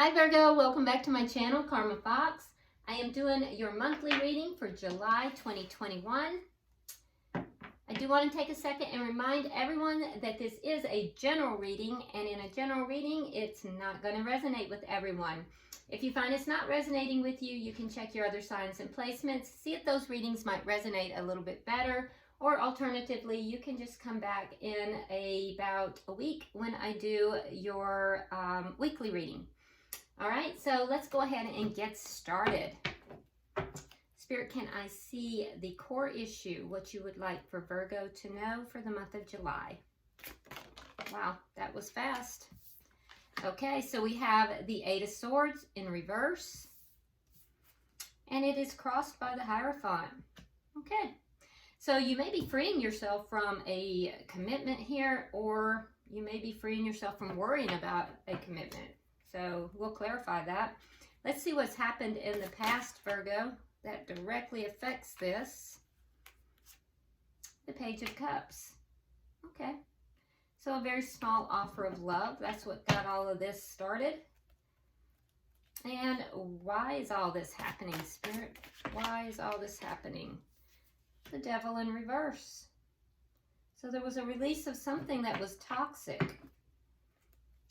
Hi Virgo, welcome back to my channel, Karma Fox. I am doing your monthly reading for July 2021. I do want to take a second and remind everyone that this is a general reading, and in a general reading, it's not going to resonate with everyone. If you find it's not resonating with you, you can check your other signs and placements, see if those readings might resonate a little bit better, or alternatively, you can just come back in about a week when I do your weekly reading. All right, so let's go ahead and get started. Spirit, can I see the core issue, what you would like for Virgo to know for the month of July? Wow, that was fast. Okay, so we have the Eight of Swords in reverse, and it is crossed by the Hierophant. Okay, so you may be freeing yourself from a commitment here, or you may be freeing yourself from worrying about a commitment. So we'll clarify that. Let's see what's happened in the past, Virgo, that directly affects this. The Page of Cups. Okay. So a very small offer of love. That's what got all of this started. And why is all this happening, Spirit? Why is all this happening? The Devil in reverse. So there was a release of something that was toxic.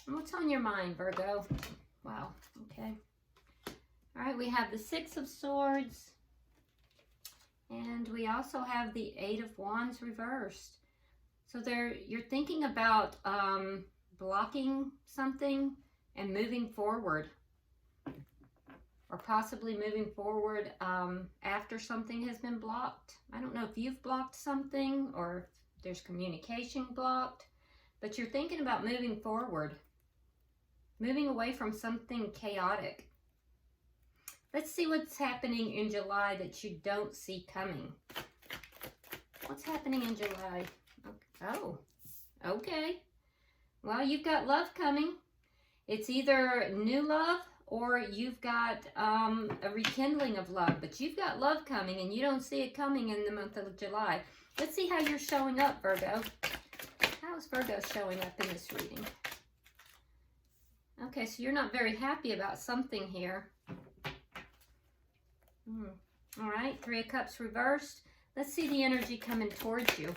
What's on your mind, Virgo? Wow, okay. All right, we have the Six of Swords. And we also have the Eight of Wands reversed. So you're thinking about blocking something and moving forward. Or possibly moving forward after something has been blocked. I don't know if you've blocked something or if there's communication blocked. But you're thinking about moving forward. Moving away from something chaotic. Let's see what's happening in July that you don't see coming. What's happening in July? Oh, okay. Well, you've got love coming. It's either new love or you've got a rekindling of love. But you've got love coming and you don't see it coming in the month of July. Let's see how you're showing up, Virgo. How is Virgo showing up in this reading? Okay, so you're not very happy about something here. All right, Three of Cups reversed. Let's see the energy coming towards you.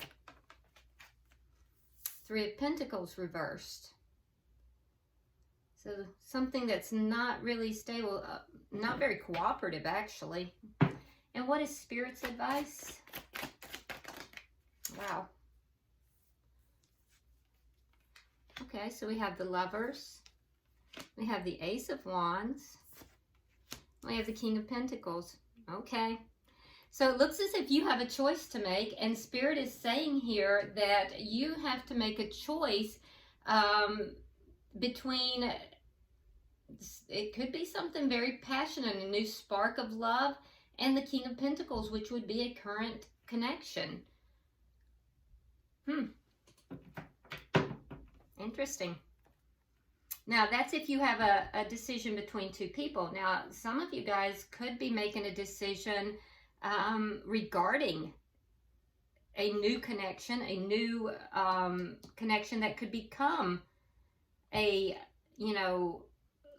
Three of Pentacles reversed. So something that's not really stable, not very cooperative actually. And what is Spirit's advice? Wow. Okay, so we have the Lovers. We have the Ace of Wands. We have the King of Pentacles. Okay. So it looks as if you have a choice to make, and Spirit is saying here that you have to make a choice between, it could be something very passionate, a new spark of love, and the King of Pentacles, which would be a current connection. Interesting. Now, that's if you have a decision between two people. Now, some of you guys could be making a decision regarding a new connection, a new connection that could become a,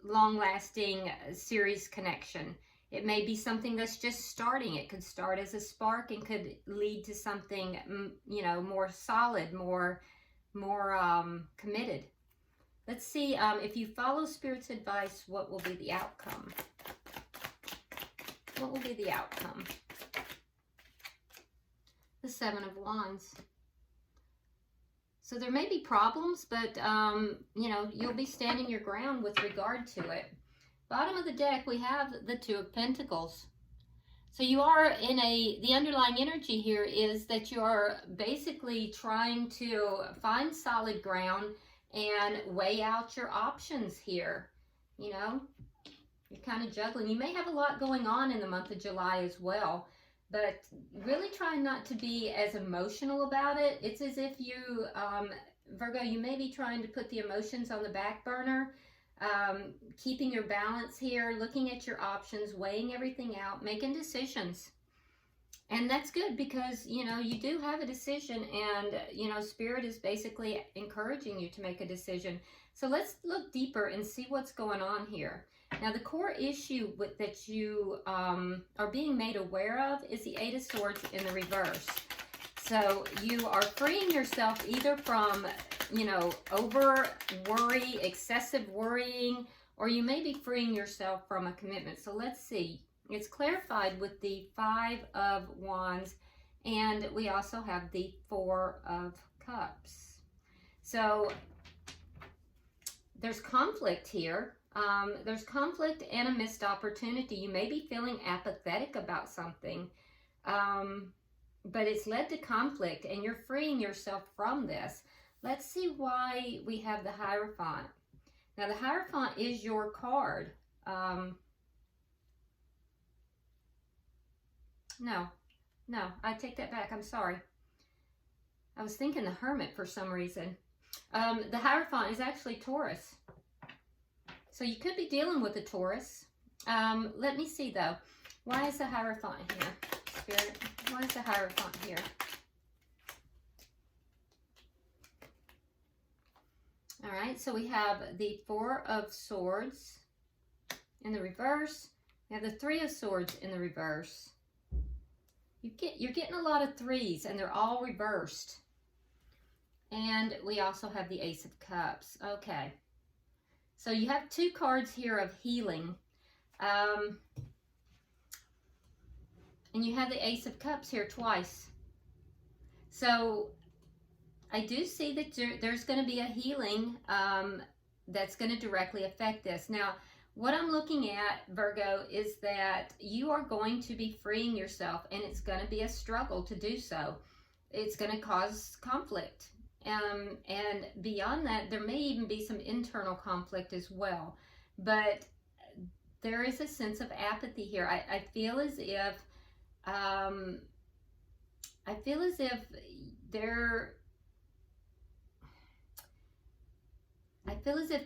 long-lasting serious connection. It may be something that's just starting. It could start as a spark and could lead to something, more solid, more committed. Let's see, if you follow Spirit's advice, what will be the outcome? What will be the outcome? The Seven of Wands. So there may be problems, but, you'll be standing your ground with regard to it. Bottom of the deck, we have the Two of Pentacles. So you are in the underlying energy here is that you are basically trying to find solid ground and weigh out your options here. You're kind of juggling. You may have a lot going on in the month of July as well, but really try not to be as emotional about it. It's as if you, Virgo, you may be trying to put the emotions on the back burner, keeping your balance here, looking at your options, weighing everything out, making decisions. And that's good because, you know, you do have a decision and, you know, Spirit is basically encouraging you to make a decision. So let's look deeper and see what's going on here. Now, the core issue that you are being made aware of is the Eight of Swords in the reverse. So you are freeing yourself either from, you know, over worry, excessive worrying, or you may be freeing yourself from a commitment. So let's see. It's clarified with the Five of Wands, and we also have the Four of Cups. So there's conflict here. There's conflict and a missed opportunity. You may be feeling apathetic about something, but it's led to conflict, and you're freeing yourself from this. Let's see why we have the Hierophant. Now, the Hierophant is your card. No, I take that back. I'm sorry. I was thinking the Hermit for some reason. The Hierophant is actually Taurus. So you could be dealing with a Taurus. Let me see, though. Why is the Hierophant here? Spirit, why is the Hierophant here? All right, so we have the Four of Swords in the reverse. We have the Three of Swords in the reverse. You're getting a lot of threes, and they're all reversed. And we also have the Ace of Cups. Okay. So you have two cards here of healing. And you have the Ace of Cups here twice. So I do see that there's going to be a healing that's going to directly affect this. Now, what I'm looking at, Virgo, is that you are going to be freeing yourself, and it's going to be a struggle to do so. It's going to cause conflict. And beyond that, there may even be some internal conflict as well. But there is a sense of apathy here. I feel as if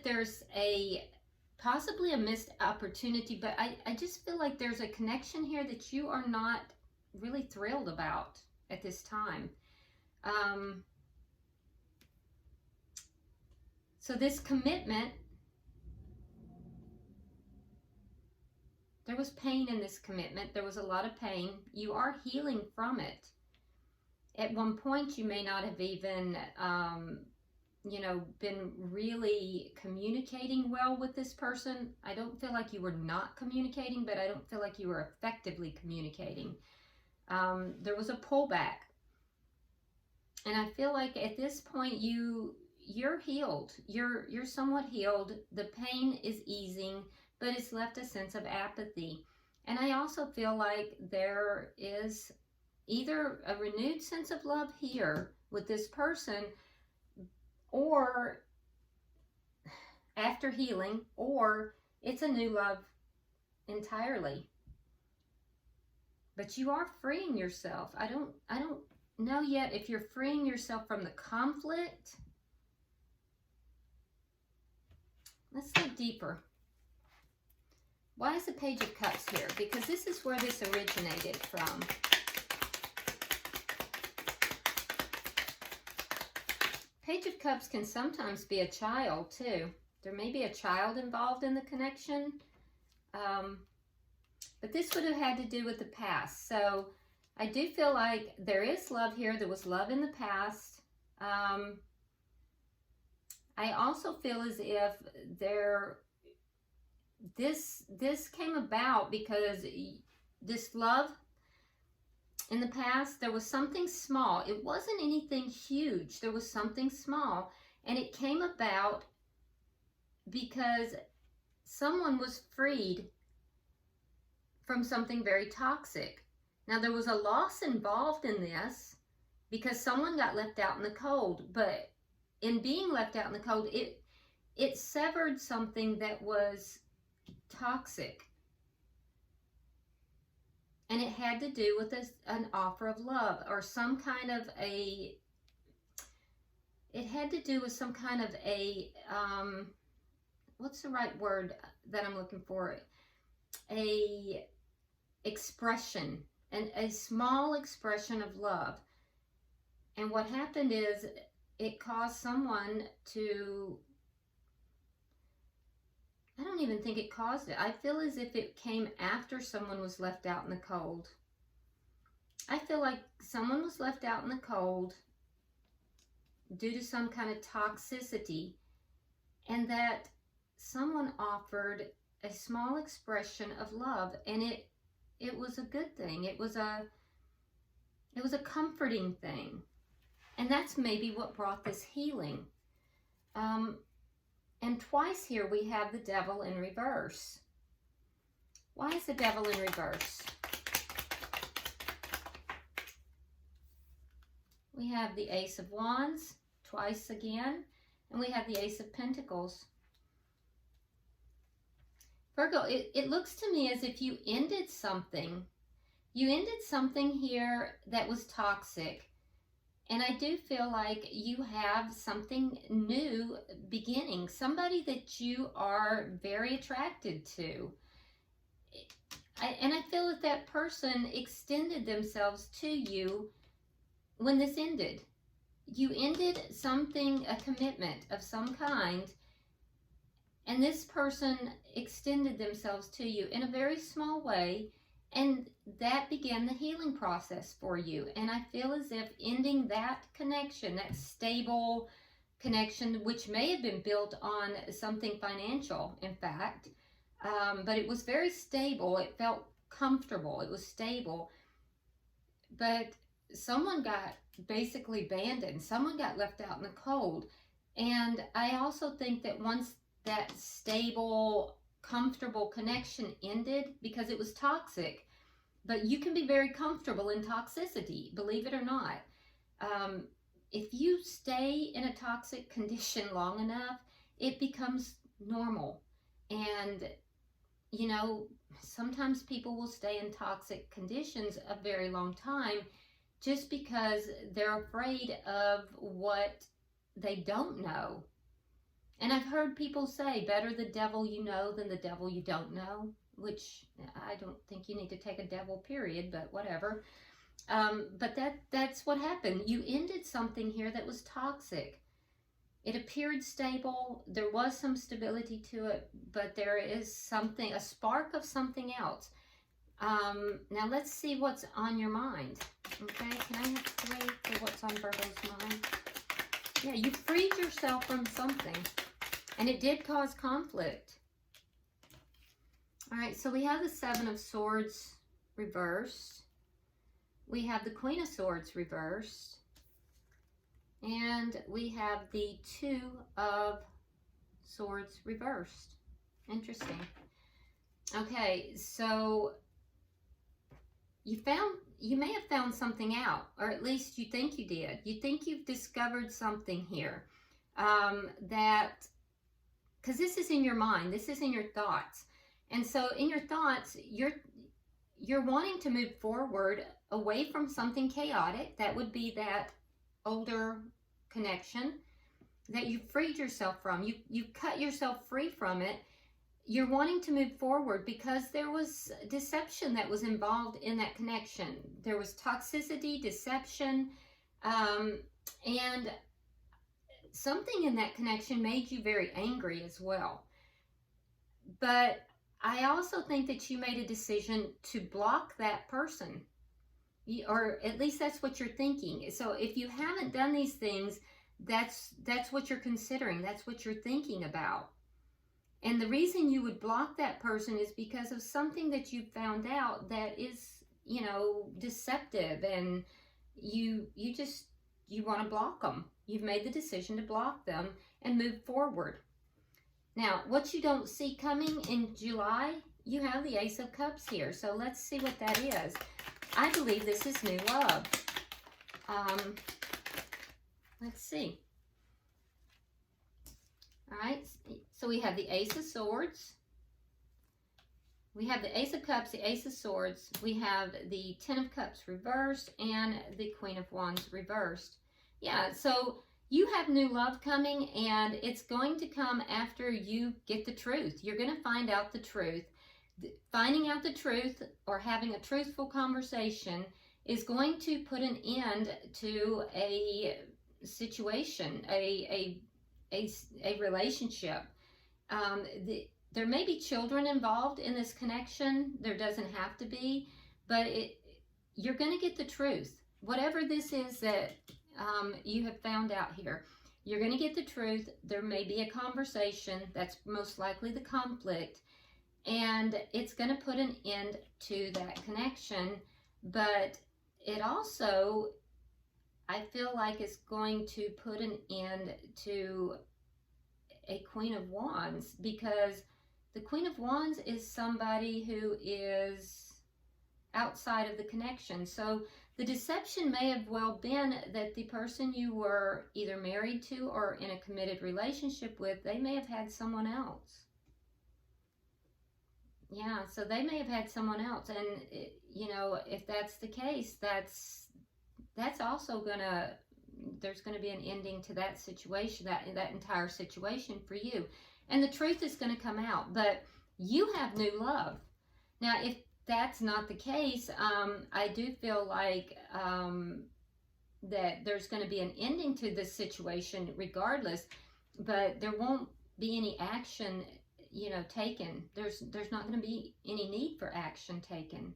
there's possibly a missed opportunity, but I just feel like there's a connection here that you are not really thrilled about at this time. So this commitment, there was pain in this commitment. There was a lot of pain. You are healing from it. At one point, you may not have even you know, been really communicating well with this person. I don't feel like you were not communicating, but I don't feel like you were effectively communicating. There was a pullback. And I feel like at this point you're healed. You're somewhat healed. The pain is easing, but it's left a sense of apathy. And I also feel like there is either a renewed sense of love here with this person, or after healing, or it's a new love entirely. But you are freeing yourself. I don't know yet if you're freeing yourself from the conflict. Let's look deeper. Why is the Page of Cups here? Because this is where this originated from. Page of Cups can sometimes be a child too. There may be a child involved in the connection. But this would have had to do with the past. So I do feel like there is love here. There was love in the past. I also feel as if this came about because this love in the past, there was something small. It wasn't anything huge. There was something small. And it came about because someone was freed from something very toxic. Now, there was a loss involved in this because someone got left out in the cold. But in being left out in the cold, it severed something that was toxic. And it had to do with an offer of love, or some kind of it had to do with some kind of what's the right word that I'm looking for? A expression a small expression of love. And what happened is it caused someone to, I don't even think it caused it. I feel as if it came after someone was left out in the cold. I feel like someone was left out in the cold due to some kind of toxicity, and that someone offered a small expression of love, and it was a good thing. It was a comforting thing. And that's maybe what brought this healing. And twice here we have the devil in reverse. Why is the devil in reverse? We have the Ace of Wands twice again, and we have the Ace of Pentacles. Virgo, it looks to me as if you ended something. You ended something here that was toxic. And I do feel like you have something new beginning, somebody that you are very attracted to. And I feel that that person extended themselves to you when this ended. You ended something, a commitment of some kind, and this person extended themselves to you in a very small way. And that began the healing process for you. And I feel as if ending that connection, that stable connection, which may have been built on something financial, in fact, but it was very stable. It felt comfortable. It was stable. But someone got basically abandoned. Someone got left out in the cold. And I also think that once that stable, comfortable connection ended, because it was toxic, but you can be very comfortable in toxicity, believe it or not. If you stay in a toxic condition long enough, it becomes normal. And you know, sometimes people will stay in toxic conditions a very long time just because they're afraid of what they don't know. And I've heard people say, better the devil you know than the devil you don't know, which I don't think you need to take a devil, period, but whatever. But that's what happened. You ended something here that was toxic. It appeared stable. There was some stability to it, but there is something, a spark of something else. Now let's see what's on your mind. Okay, can I have 3 for what's on Virgo's mind? Yeah, you freed yourself from something. And it did cause conflict. All right, so we have the 7 of Swords reversed. We have the Queen of Swords reversed. And we have the 2 of Swords reversed. Interesting. Okay, so you may have found something out, or at least you think you did. You think you've discovered something here because this is in your mind, this is in your thoughts. And so in your thoughts, you're wanting to move forward away from something chaotic. That would be that older connection that you freed yourself from. You cut yourself free from it. You're wanting to move forward because there was deception that was involved in that connection. There was toxicity, deception, and something in that connection made you very angry as well. But I also think that you made a decision to block that person, or at least that's what you're thinking. So if you haven't done these things, that's what you're considering. That's what you're thinking about. And the reason you would block that person is because of something that you found out that is, you know, deceptive, and you want to block them. You've made the decision to block them and move forward. Now, what you don't see coming in July, you have the Ace of Cups here. So let's see what that is. I believe this is new love. Let's see. All right, so we have the Ace of Swords. We have the Ace of Cups, the Ace of Swords. We have the 10 of Cups reversed and the Queen of Wands reversed. Yeah, so you have new love coming, and it's going to come after you get the truth. You're going to find out the truth finding out the truth or having a truthful conversation is going to put an end to a situation, a relationship. There may be children involved in this connection. There doesn't have to be, but you're going to get the truth. Whatever this is that you have found out here, you're going to get the truth. There may be a conversation. That's most likely the conflict. And it's going to put an end to that connection. But it also, I feel like, it's going to put an end to a Queen of Wands, because the Queen of Wands is somebody who is outside of the connection. So the deception may have well been that the person you were either married to or in a committed relationship with, they may have had someone else. Yeah, so they may have had someone else. And, you know, if that's the case, that's also gonna, there's gonna be an ending to that situation, that entire situation for you. And the truth is gonna come out, but you have new love. Now, if that's not the case, I do feel like that there's going to be an ending to this situation regardless, but there won't be any action, you know, taken. There's not going to be any need for action taken.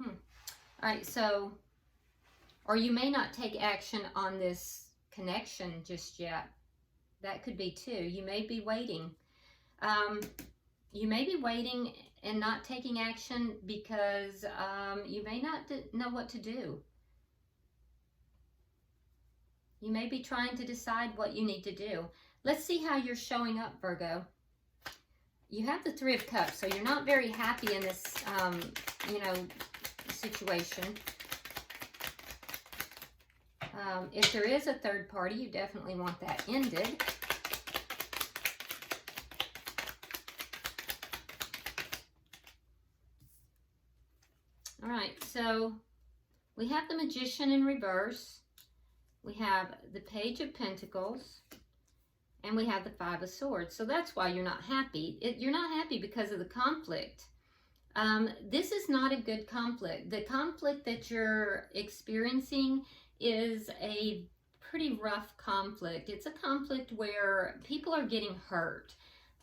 All right, so, or you may not take action on this connection just yet. That could be too. You may be waiting. You may be waiting and not taking action because you may not know what to do. You may be trying to decide what you need to do. Let's see how you're showing up, Virgo. You have the Three of Cups, so you're not very happy in this, you know, situation. If there is a third party, you definitely want that ended. All right, so we have the Magician in reverse. We have the Page of Pentacles. And we have the Five of Swords. So that's why you're not happy. You're not happy because of the conflict. This is not a good conflict. The conflict that you're experiencing is a pretty rough conflict. It's a conflict where people are getting hurt.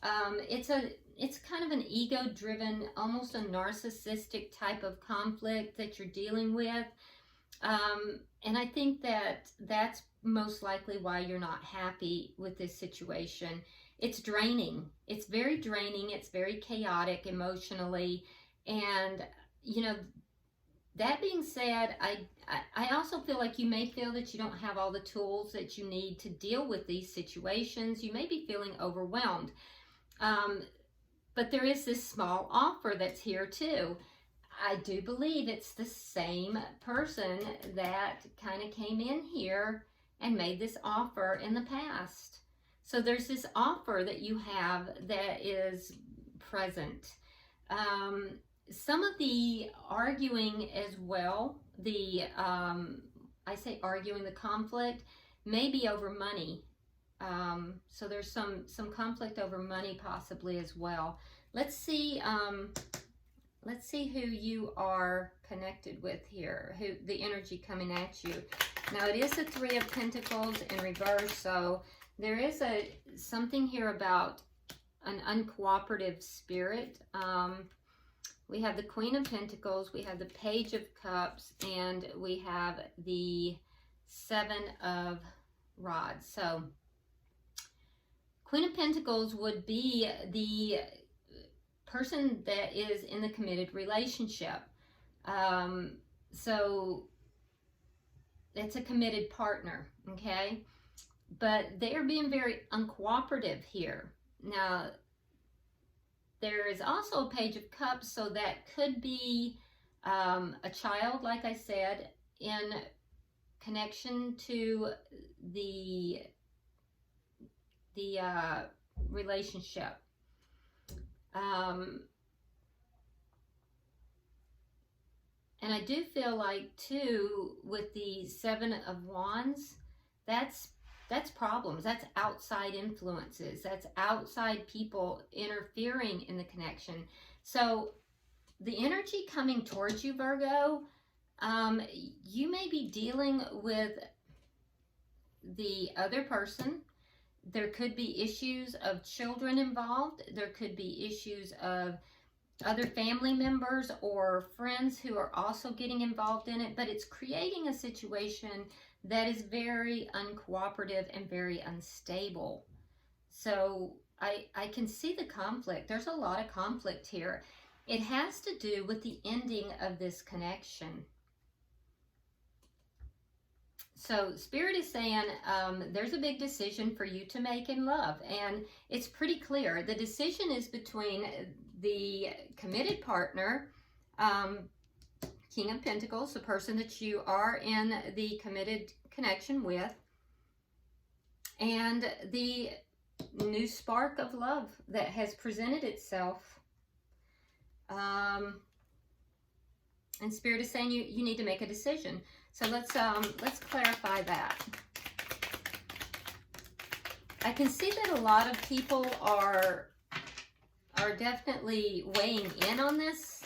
It's kind of an ego-driven, almost a narcissistic type of conflict that you're dealing with. And I think that that's most likely why you're not happy with this situation. It's draining. It's very draining. It's very chaotic emotionally. And, you know, that being said, I also feel like you may feel that you don't have all the tools that you need to deal with these situations. You may be feeling overwhelmed. But there is this small offer that's here too. I do believe it's the same person that kind of came in here and made this offer in the past. So there's this offer that you have that is present. Some of the arguing as well, I say arguing, the conflict may be over money. So there's some conflict over money possibly as well. Let's see who you are connected with here, who the energy coming at you. Now it is the Three of Pentacles in reverse, so there is something here about an uncooperative spirit. We have the Queen of Pentacles, we have the Page of Cups, and we have the Seven of Rods. So Queen of Pentacles would be the person that is in the committed relationship. So it's a committed partner, okay? But they are being very uncooperative here. Now, there is also a Page of Cups, so that could be a child, like I said, in connection to the relationship. And I do feel like too, with the Seven of Wands, that's that's problems. That's outside influences. That's outside people interfering in the connection. So the energy coming towards you, Virgo, you may be dealing with the other person. There could be issues of children involved. There could be issues of other family members or friends who are also getting involved in it, but it's creating a situation that is very uncooperative and very unstable. So I can see the conflict. There's a lot of conflict here. It has to do with the ending of this connection. So Spirit is saying there's a big decision for you to make in love, and it's pretty clear. The decision is between the committed partner, King of Pentacles, the person that you are in the committed connection with, and the new spark of love that has presented itself. And Spirit is saying you need to make a decision. So let's clarify that. I can see that a lot of people are definitely weighing in on this.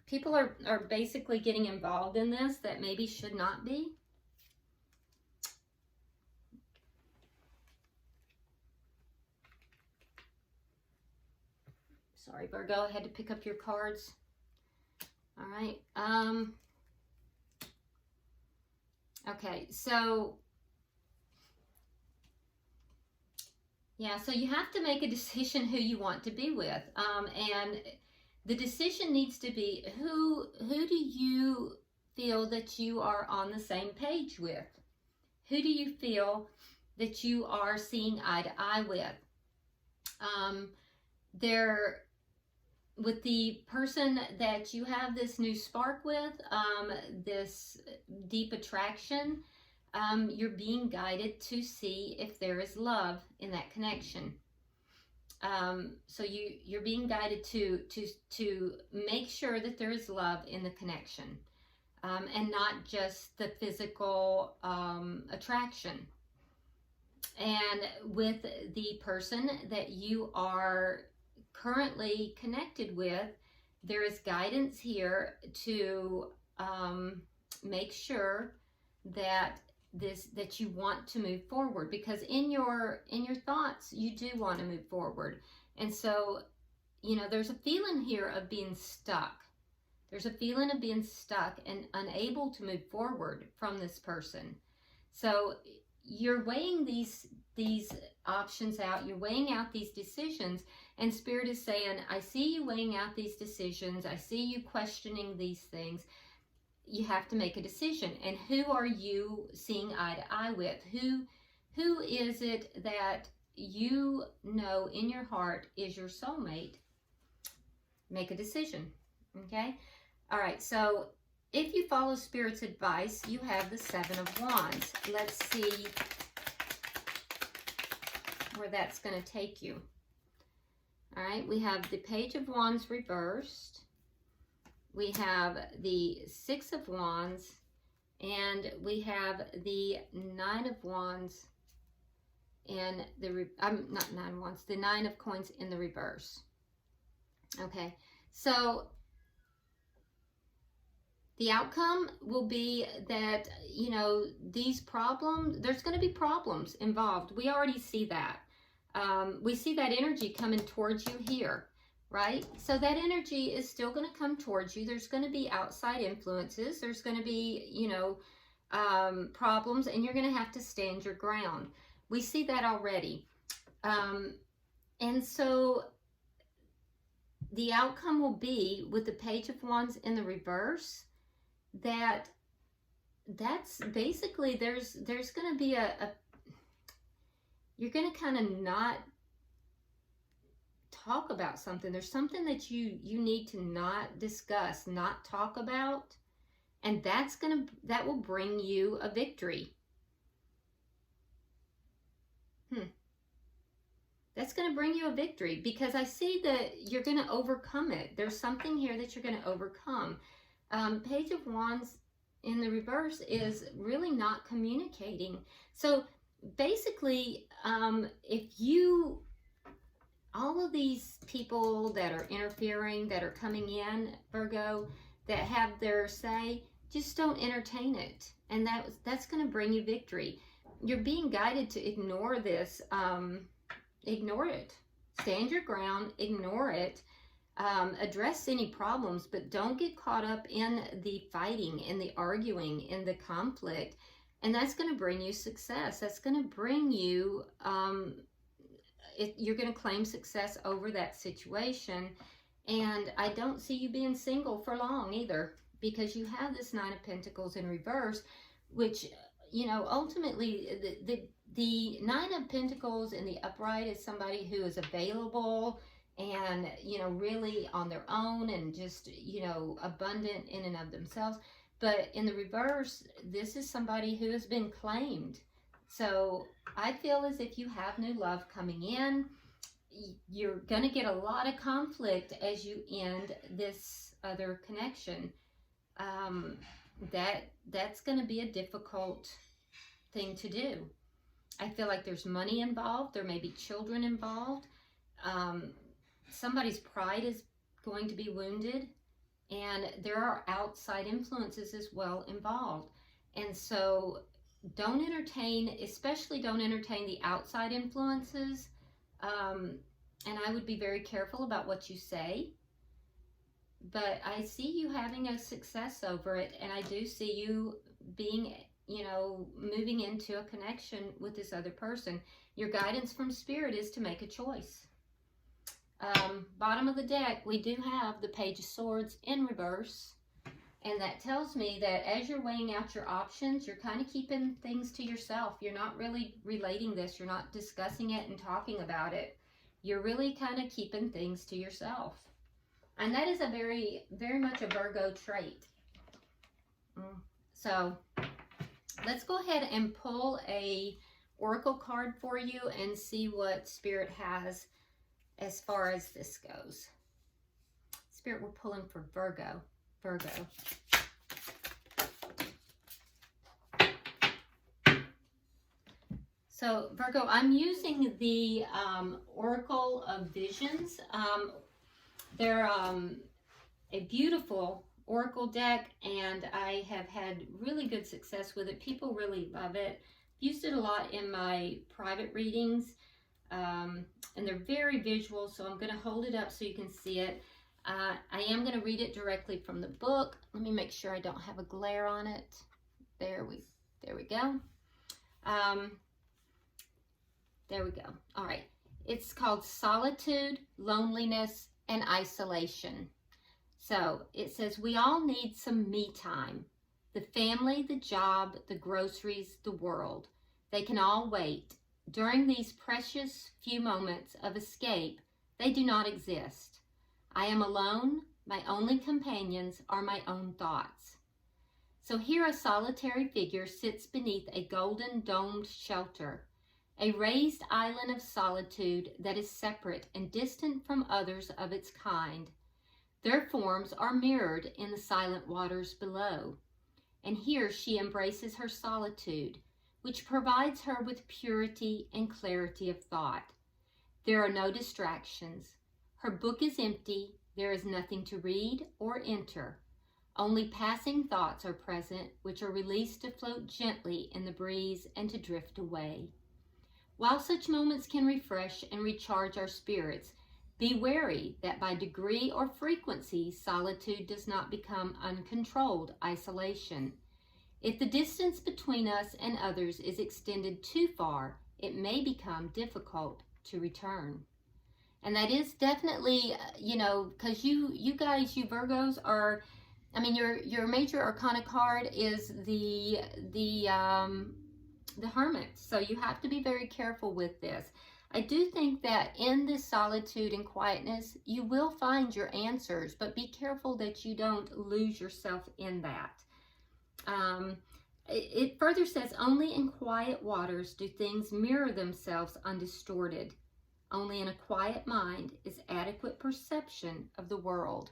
People are basically getting involved in this that maybe should not be. Sorry, Virgo, I had to pick up your cards. All right. Okay, so yeah, so you have to make a decision who you want to be with, and the decision needs to be who do you feel that you are on the same page with? Who do you feel that you are seeing eye to eye with? With the person that you have this new spark with, this deep attraction, you're being guided to see if there is love in that connection. So you're being guided to make sure that there is love in the connection, and not just the physical attraction. And with the person that you are currently connected with, there is guidance here to make sure that you want to move forward, because in your thoughts you do want to move forward. And so, you know, there's a feeling here of being stuck. There's a feeling of being stuck and unable to move forward from this person. So you're weighing these options out, you're weighing out these decisions, and Spirit is saying, I see you weighing out these decisions, I see you questioning these things. You have to make a decision. And who are you seeing eye to eye with? Who is it that you know in your heart is your soulmate? Make a decision, okay? All right, so if you follow Spirit's advice, you have the Seven of Wands. Let's see where that's going to take you. All right, we have the Page of Wands reversed. We have the Six of Wands, and we have the Nine of Wands and the not Nine of Wands, the Nine of Coins in the reverse. Okay, so the outcome will be that, you know, these problems, there's going to be problems involved. We already see that. We see that energy coming towards you here, right? So that energy is still going to come towards you. There's going to be outside influences. There's going to be, you know, problems, and you're going to have to stand your ground. We see that already. And so the outcome will be, with the Page of Wands in the reverse, that's basically, there's going to be you're going to kind of not talk about something. There's something that you need to not discuss, not talk about, and that will bring you a victory. That's going to bring you a victory, because I see that you're going to overcome it. There's something here that you're going to overcome. Page of Wands in the reverse is really not communicating. So basically, all of these people that are interfering, that are coming in, Virgo, that have their say, just don't entertain it. And that's going to bring you victory. You're being guided to ignore this. Ignore it. Stand your ground. Ignore it. Address any problems, but don't get caught up in the fighting, in the arguing, in the conflict. And that's going to bring you success. That's going to bring you, you're going to claim success over that situation. And I don't see you being single for long either, because you have this Nine of Pentacles in reverse, which, you know, ultimately the Nine of Pentacles in the upright is somebody who is available and, you know, really on their own and just, you know, abundant in and of themselves. But in the reverse, this is somebody who has been claimed. So I feel as if you have new love coming in. You're going to get a lot of conflict as you end this other connection. That's going to be a difficult thing to do. I feel like there's money involved. There may be children involved. Somebody's pride is going to be wounded, and there are outside influences as well involved. And so don't entertain, especially don't entertain the outside influences. And I would be very careful about what you say. But I see you having a success over it, and I do see you being, you know, moving into a connection with this other person. Your guidance from Spirit is to make a choice. Bottom of the deck, we do have the Page of Swords in reverse. And that tells me that as you're weighing out your options, you're kind of keeping things to yourself. You're not really relating this. You're not discussing it and talking about it. You're really kind of keeping things to yourself. And that is a very, very much a Virgo trait. So let's go ahead and pull a oracle card for you and see what Spirit has as far as this goes. Spirit, we're pulling for Virgo. So Virgo, I'm using the Oracle of Visions. They're a beautiful oracle deck, and I have had really good success with it. People really love it. Used it a lot in my private readings, and they're very visual, so I'm going to hold it up so you can see it. I am going to read it directly from the book. Let me make sure I don't have a glare on it. There we go. There we go. All right. It's called Solitude, Loneliness, and Isolation. So it says, we all need some me time. The family, the job, the groceries, the world. They can all wait. During these precious few moments of escape, they do not exist. I am alone. My only companions are my own thoughts. So here a solitary figure sits beneath a golden domed shelter, a raised island of solitude that is separate and distant from others of its kind. Their forms are mirrored in the silent waters below. And here she embraces her solitude, which provides her with purity and clarity of thought. There are no distractions. Her book is empty. There is nothing to read or enter. Only passing thoughts are present, which are released to float gently in the breeze and to drift away. While such moments can refresh and recharge our spirits, be wary that by degree or frequency, solitude does not become uncontrolled isolation. If the distance between us and others is extended too far, it may become difficult to return. And that is definitely, you know, because you guys, you Virgos are, I mean, your major arcana card is the Hermit. So you have to be very careful with this. I do think that in this solitude and quietness, you will find your answers, but be careful that you don't lose yourself in that. It further says, only in quiet waters do things mirror themselves undistorted. Only in a quiet mind is adequate perception of the world.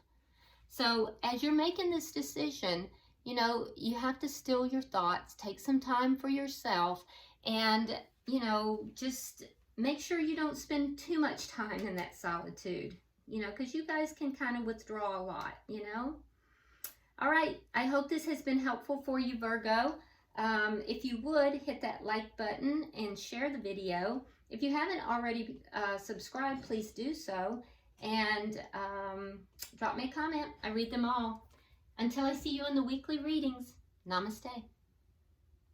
So as you're making this decision, you know, you have to still your thoughts, take some time for yourself, and, you know, just make sure you don't spend too much time in that solitude, you know, because you guys can kind of withdraw a lot, you know. All right, I hope this has been helpful for you, Virgo. If you would, hit that like button and share the video. If you haven't already subscribed, please do so. And drop me a comment. I read them all. Until I see you in the weekly readings, namaste.